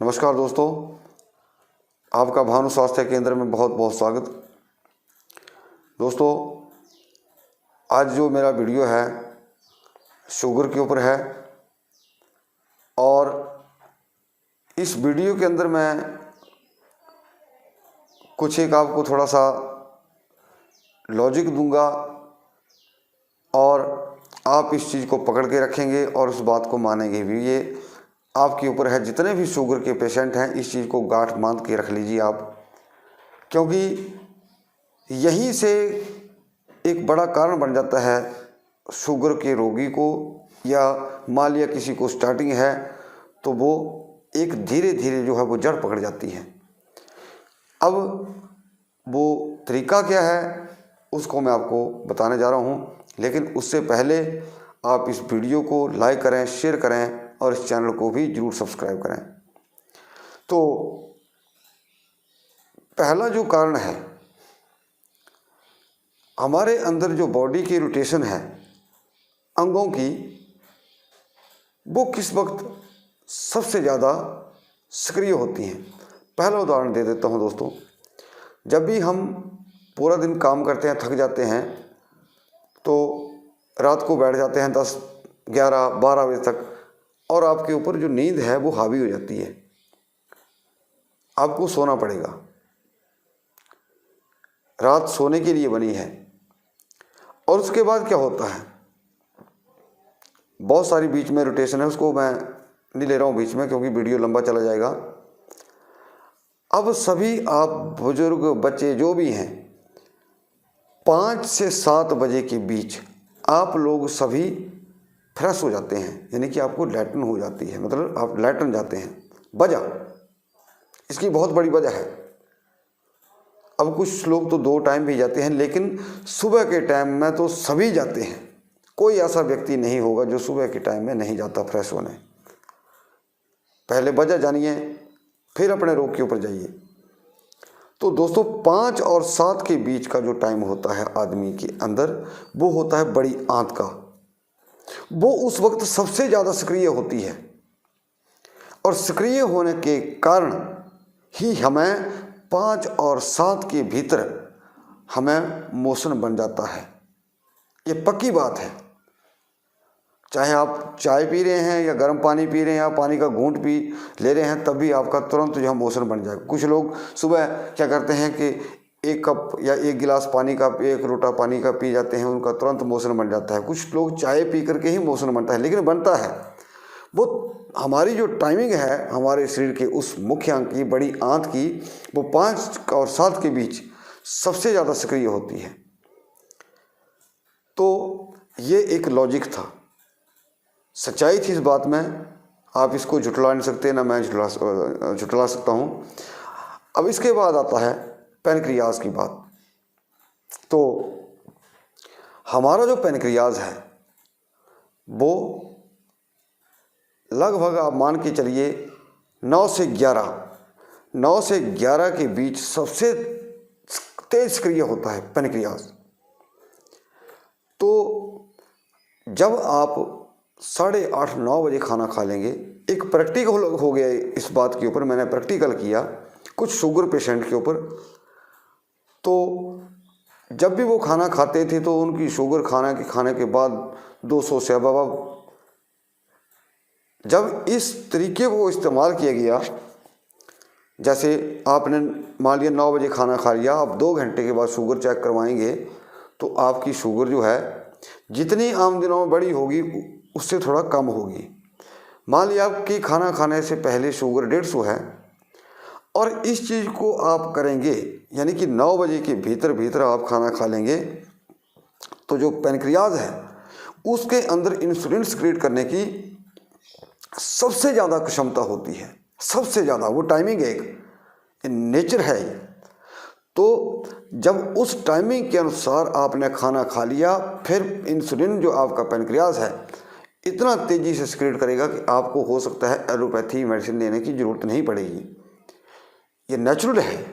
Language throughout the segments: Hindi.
नमस्कार दोस्तों, आपका भानु स्वास्थ्य केंद्र में बहुत बहुत स्वागत। दोस्तों, आज जो मेरा वीडियो है शुगर के ऊपर है और इस वीडियो के अंदर मैं कुछ एक आपको थोड़ा सा लॉजिक दूंगा और आप इस चीज़ को पकड़ के रखेंगे और उस बात को मानेंगे भी। ये आपके ऊपर है। जितने भी शुगर के पेशेंट हैं इस चीज़ को गांठ बांध के रख लीजिए आप, क्योंकि यहीं से एक बड़ा कारण बन जाता है शुगर के रोगी को, या मान लिया किसी को स्टार्टिंग है तो वो एक धीरे धीरे जो है वो जड़ पकड़ जाती है। अब वो तरीका क्या है उसको मैं आपको बताने जा रहा हूँ, लेकिन उससे पहले आप इस वीडियो को लाइक करें, शेयर करें और इस चैनल को भी जरूर सब्सक्राइब करें। तो पहला जो कारण है, हमारे अंदर जो बॉडी की रोटेशन है अंगों की, वो किस वक्त सबसे ज़्यादा सक्रिय होती हैं। पहला उदाहरण दे देता हूं दोस्तों। जब भी हम पूरा दिन काम करते हैं, थक जाते हैं, तो रात को बैठ जाते हैं 10, 11, 12 बजे तक, और आपके ऊपर जो नींद है वो हावी हो जाती है। आपको सोना पड़ेगा, रात सोने के लिए बनी है। और उसके बाद क्या होता है, बहुत सारी बीच में रोटेशन है, उसको मैं नहीं ले रहा हूँ बीच में क्योंकि वीडियो लंबा चला जाएगा। अब सभी आप बुजुर्ग, बच्चे जो भी हैं, 5 से 7 बजे के बीच आप लोग सभी फ्रेश हो जाते हैं, यानी कि आपको लैट्रिन हो जाती है, मतलब आप लैट्रिन जाते हैं। वजह इसकी बहुत बड़ी वजह है। अब कुछ लोग तो 2 टाइम भी जाते हैं, लेकिन सुबह के टाइम में तो सभी जाते हैं। कोई ऐसा व्यक्ति नहीं होगा जो सुबह के टाइम में नहीं जाता फ्रेश होने। पहले वजह जानिए, फिर अपने रोग के ऊपर जाइए। तो दोस्तों, 5 और 7 के बीच का जो टाइम होता है आदमी के अंदर, वो होता है बड़ी आंत का। वो उस वक्त सबसे ज़्यादा सक्रिय होती है, और सक्रिय होने के कारण ही हमें 5 और 7 के भीतर हमें मोशन बन जाता है। ये पक्की बात है। चाहे आप चाय पी रहे हैं या गर्म पानी पी रहे हैं या पानी का घूंट पी ले रहे हैं, तब भी आपका तुरंत जो है मोशन बन जाएगा। कुछ लोग सुबह क्या करते हैं कि 1 कप या 1 गिलास पानी का, 1 लोटा पानी का पी जाते हैं, उनका तुरंत मोशन बन जाता है। कुछ लोग चाय पी करके ही मोशन बनता है, लेकिन बनता है वो हमारी जो टाइमिंग है हमारे शरीर के उस मुख्य अंग की, बड़ी आंत की, वो 5 और 7 के बीच सबसे ज़्यादा सक्रिय होती है। तो ये एक लॉजिक था, सच्चाई थी इस बात में। आप इसको झुठला नहीं सकते, ना मैं झुठला सकता हूँ। अब इसके बाद आता है पैनक्रियाज की बात। तो हमारा जो पैनक्रियाज है वो लगभग आप मान के चलिए 9 से 11 के बीच सबसे तेज सक्रिय होता है पैनक्रियाज। तो जब आप 8:30, 9 बजे खाना खा लेंगे, एक प्रैक्टिकल हो गया इस बात के ऊपर, मैंने प्रैक्टिकल किया कुछ शुगर पेशेंट के ऊपर। तो जब भी वो खाना खाते थे तो उनकी शुगर खाने के बाद 200 से अब जब इस तरीके को इस्तेमाल किया गया, जैसे आपने मान लिया 9 बजे खाना खा लिया, आप 2 घंटे के बाद शुगर चेक करवाएंगे तो आपकी शुगर जो है जितनी आम दिनों में बड़ी होगी उससे थोड़ा कम होगी। मान लिया आपकी खाना खाने से पहले शुगर 150 है, और इस चीज़ को आप करेंगे, यानी कि 9 बजे के भीतर आप खाना खा लेंगे, तो जो पैनक्रियाज है उसके अंदर इंसुलिन सिक्रीट करने की सबसे ज़्यादा क्षमता होती है, सबसे ज़्यादा। वो टाइमिंग एक नेचर है। तो जब उस टाइमिंग के अनुसार आपने खाना खा लिया, फिर इंसुलिन जो आपका पैनक्रियाज है इतना तेज़ी से सिक्रीट करेगा कि आपको हो सकता है एलोपैथी मेडिसिन लेने की ज़रूरत नहीं पड़ेगी। ये नेचुरल है,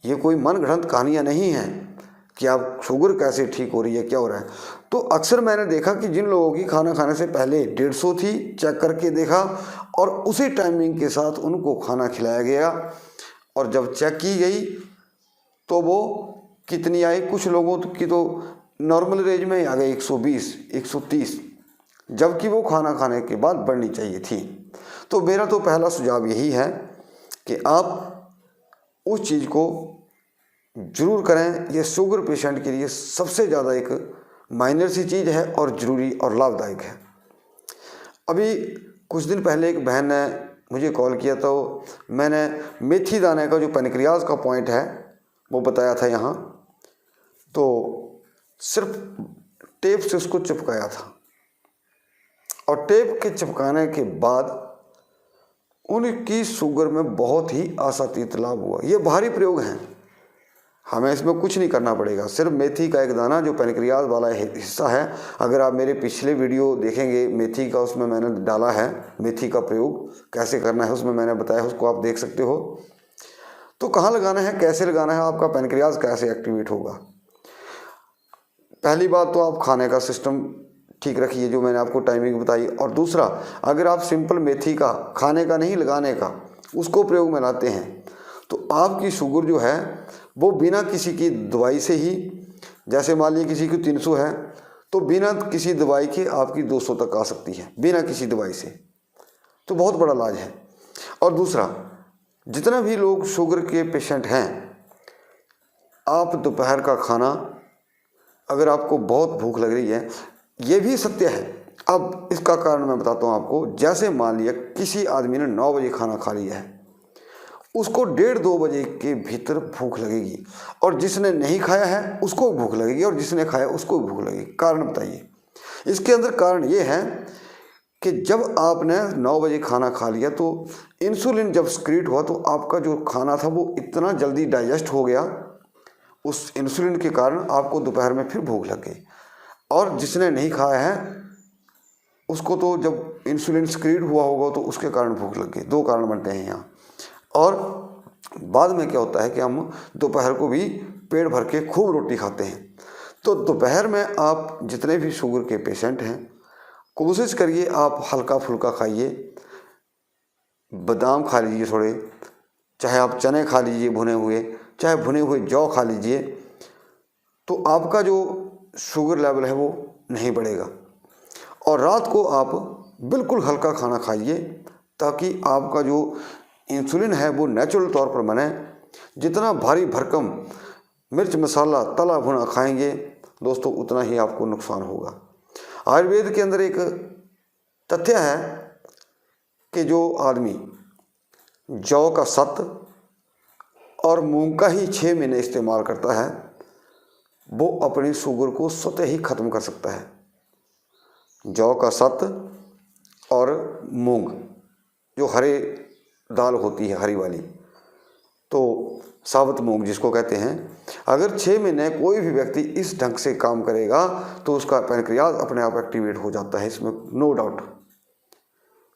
ये कोई मन गढ़ंत कहानियाँ नहीं हैं कि आप शुगर कैसे ठीक हो रही है, क्या हो रहा है। तो अक्सर मैंने देखा कि जिन लोगों की खाना खाने से पहले 150 थी, चेक करके देखा और उसी टाइमिंग के साथ उनको खाना खिलाया गया और जब चेक की गई तो वो कितनी आई, कुछ लोगों की तो नॉर्मल रेंज में ही आ गई 120, 130, जबकि वो खाना खाने के बाद बढ़नी चाहिए थी। तो मेरा तो पहला सुझाव यही है कि आप उस चीज़ को ज़रूर करें। ये शुगर पेशेंट के लिए सबसे ज़्यादा एक माइनर सी चीज़ है और ज़रूरी और लाभदायक है। अभी कुछ दिन पहले एक बहन ने मुझे कॉल किया तो मैंने मेथी दाने का जो पैनक्रियाज का पॉइंट है वो बताया था यहाँ, तो सिर्फ टेप से उसको चिपकाया था और टेप के चिपकाने के बाद उनकी शुगर में बहुत ही आशातीत लाभ हुआ। ये भारी प्रयोग हैं, हमें इसमें कुछ नहीं करना पड़ेगा, सिर्फ मेथी का एक दाना जो पैनक्रियाज वाला हिस्सा है। अगर आप मेरे पिछले वीडियो देखेंगे मेथी का, उसमें मैंने डाला है मेथी का प्रयोग कैसे करना है, उसमें मैंने बताया है, उसको आप देख सकते हो। तो कहाँ लगाना है, कैसे लगाना है, आपका पैनक्रियाज कैसे एक्टिवेट होगा। पहली बात तो आप खाने का सिस्टम ठीक रखिए, जो मैंने आपको टाइमिंग बताई। और दूसरा, अगर आप सिंपल मेथी का, खाने का नहीं लगाने का, उसको प्रयोग में लाते हैं तो आपकी शुगर जो है वो बिना किसी की दवाई से ही, जैसे मान लीजिए किसी की 300 है तो बिना किसी दवाई के आपकी 200 तक आ सकती है, बिना किसी दवाई से। तो बहुत बड़ा इलाज है। और दूसरा, जितना भी लोग शुगर के पेशेंट हैं, आप दोपहर का खाना, अगर आपको बहुत भूख लग रही है, ये भी सत्य है। अब इसका कारण मैं बताता हूँ आपको। जैसे मान लिया किसी आदमी ने 9 बजे खाना खा लिया है, उसको 1:30-2 बजे के भीतर भूख लगेगी, और जिसने नहीं खाया है उसको भी भूख लगेगी, और जिसने खाया उसको भी भूख लगेगी। कारण बताइए। इसके अंदर कारण ये है कि जब आपने 9 बजे खाना खा लिया तो इंसुलिन जब सिक्रीट हुआ तो आपका जो खाना था वो इतना जल्दी डाइजेस्ट हो गया, उस इंसुलिन के कारण आपको दोपहर में फिर भूख लग गई। और जिसने नहीं खाया है उसको तो जब इंसुलिन सिक्रीट हुआ होगा तो उसके कारण भूख लग गई। 2 कारण बनते हैं यहाँ। और बाद में क्या होता है कि हम दोपहर को भी पेट भर के खूब रोटी खाते हैं। तो दोपहर में आप जितने भी शुगर के पेशेंट हैं, कोशिश करिए आप हल्का फुल्का खाइए। बादाम खा लीजिए थोड़े, चाहे आप चने खा लीजिए भुने हुए, चाहे भुने हुए जौ खा लीजिए, तो आपका जो शुगर लेवल है वो नहीं बढ़ेगा। और रात को आप बिल्कुल हल्का खाना खाइए ताकि आपका जो इंसुलिन है वो नेचुरल तौर पर बने। जितना भारी भरकम मिर्च मसाला तला भुना खाएंगे दोस्तों, उतना ही आपको नुकसान होगा। आयुर्वेद के अंदर एक तथ्य है कि जो आदमी जौ का सत्त और मूंग का ही 6 महीने इस्तेमाल करता है वो अपनी शुगर को स्वतः ही ख़त्म कर सकता है। जौ का सत्त और मूंग, जो हरे दाल होती है हरी वाली, तो साबुत मूंग जिसको कहते हैं, अगर 6 महीने कोई भी व्यक्ति इस ढंग से काम करेगा तो उसका पैनक्रियाज अपने आप एक्टिवेट हो जाता है, इसमें नो डाउट।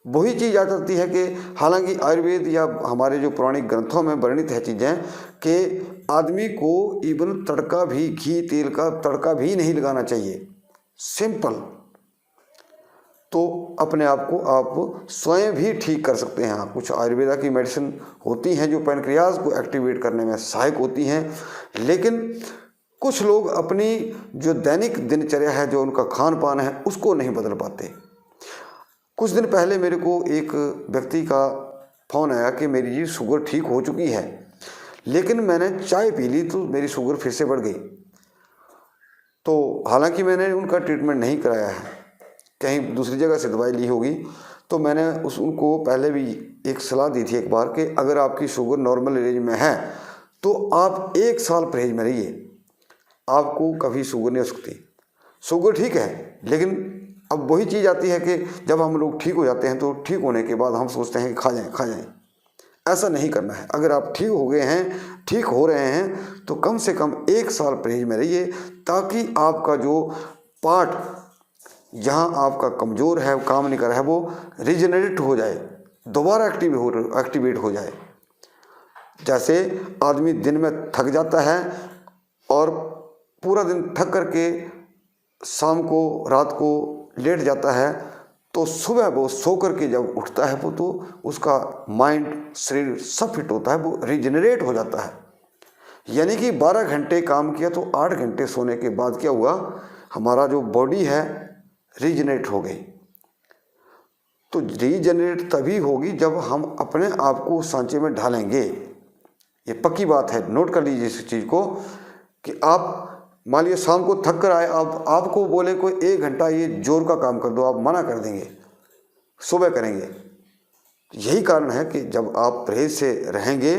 वही चीज़ आ जाती है कि हालांकि आयुर्वेद या हमारे जो पौराणिक ग्रंथों में वर्णित है चीज़ें कि आदमी को इवन तड़का भी, घी तेल का तड़का भी नहीं लगाना चाहिए, सिंपल। तो अपने आप को आप स्वयं भी ठीक कर सकते हैं। कुछ आयुर्वेदा की मेडिसिन होती हैं जो पैनक्रियाज को एक्टिवेट करने में सहायक होती हैं, लेकिन कुछ लोग अपनी जो दैनिक दिनचर्या है, जो उनका खान पान है, उसको नहीं बदल पाते। कुछ दिन पहले मेरे को एक व्यक्ति का फ़ोन आया कि मेरी जी शुगर ठीक हो चुकी है, लेकिन मैंने चाय पी ली तो मेरी शुगर फिर से बढ़ गई। तो हालांकि मैंने उनका ट्रीटमेंट नहीं कराया है, कहीं दूसरी जगह से दवाई ली होगी, तो मैंने उनको पहले भी एक सलाह दी थी एक बार कि अगर आपकी शुगर नॉर्मल रेंज में है तो आप 1 साल परहेज में रहिए, आपको कभी शुगर नहीं हो सकती। शुगर ठीक है, लेकिन अब वही चीज़ आती है कि जब हम लोग ठीक हो जाते हैं तो ठीक होने के बाद हम सोचते हैं कि खा जाएं। ऐसा नहीं करना है। अगर आप ठीक हो गए हैं, ठीक हो रहे हैं, तो कम से कम 1 साल परहेज में रहिए, ताकि आपका जो पार्ट जहाँ आपका कमज़ोर है, काम नहीं कर रहा है, वो रिजनरेट हो जाए, दोबारा एक्टिवेट हो जाए। जैसे आदमी दिन में थक जाता है और पूरा दिन थक करके शाम को रात को लेट जाता है तो सुबह वो सो करके जब उठता है वो तो उसका माइंड शरीर सब फिट होता है, वो रिजनरेट हो जाता है। यानी कि 12 घंटे काम किया तो 8 घंटे सोने के बाद क्या हुआ, हमारा जो बॉडी है रीजनरेट हो गई। तो रीजनरेट तभी होगी जब हम अपने आप को सांचे में ढालेंगे। ये पक्की बात है, नोट कर लीजिए इस चीज़ को कि आप मान लीजिए शाम को थक कर आए, आप आपको बोले कोई 1 घंटा ये जोर का काम कर दो, आप मना कर देंगे, सुबह करेंगे। यही कारण है कि जब आप परहेज से रहेंगे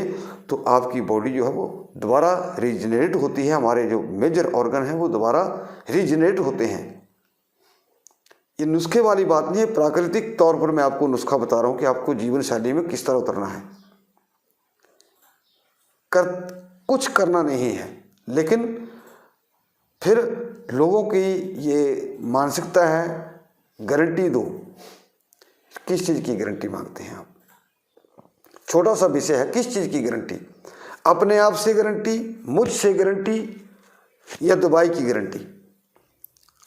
तो आपकी बॉडी जो है वो दोबारा रीजनरेट होती है, हमारे जो मेजर ऑर्गन हैं वो दोबारा रीजनरेट होते हैं। ये नुस्खे वाली बात नहीं है, प्राकृतिक तौर पर मैं आपको नुस्खा बता रहा हूँ कि आपको जीवन शैली में किस तरह उतरना है। कुछ करना नहीं है, लेकिन फिर लोगों की ये मानसिकता है गारंटी दो। किस चीज़ की गारंटी मांगते हैं आप? छोटा सा विषय है, किस चीज़ की गारंटी? अपने आप से गारंटी, मुझसे गारंटी, या दवाई की गारंटी?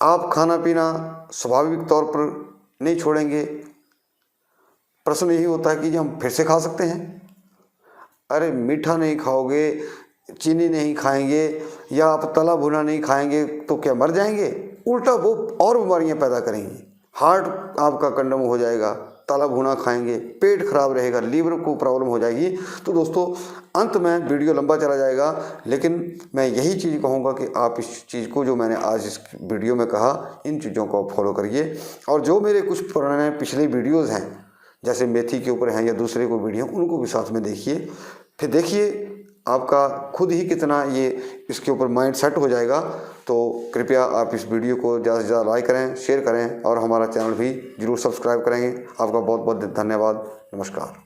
आप खाना पीना स्वाभाविक तौर पर नहीं छोड़ेंगे, प्रश्न यही होता है कि हम फिर से खा सकते हैं। अरे मीठा नहीं खाओगे, चीनी नहीं खाएंगे, या आप तला भुना नहीं खाएंगे तो क्या मर जाएंगे? उल्टा वो और बीमारियां पैदा करेंगी। हार्ट आपका कंडम हो जाएगा, तला भुना खाएंगे, पेट खराब रहेगा, लीवर को प्रॉब्लम हो जाएगी। तो दोस्तों अंत में वीडियो लंबा चला जाएगा, लेकिन मैं यही चीज़ कहूँगा कि आप इस चीज़ को जो मैंने आज इस वीडियो में कहा, इन चीज़ों को आप फॉलो करिए। और जो मेरे कुछ पुराने पिछले वीडियोज़ हैं, जैसे मेथी के ऊपर हैं या दूसरे को वीडियो, उनको भी साथ में देखिए। फिर देखिए आपका खुद ही कितना ये इसके ऊपर माइंड सेट हो जाएगा। तो कृपया आप इस वीडियो को ज़्यादा से ज़्यादा लाइक करें, शेयर करें और हमारा चैनल भी ज़रूर सब्सक्राइब करेंगे। आपका बहुत बहुत धन्यवाद। नमस्कार।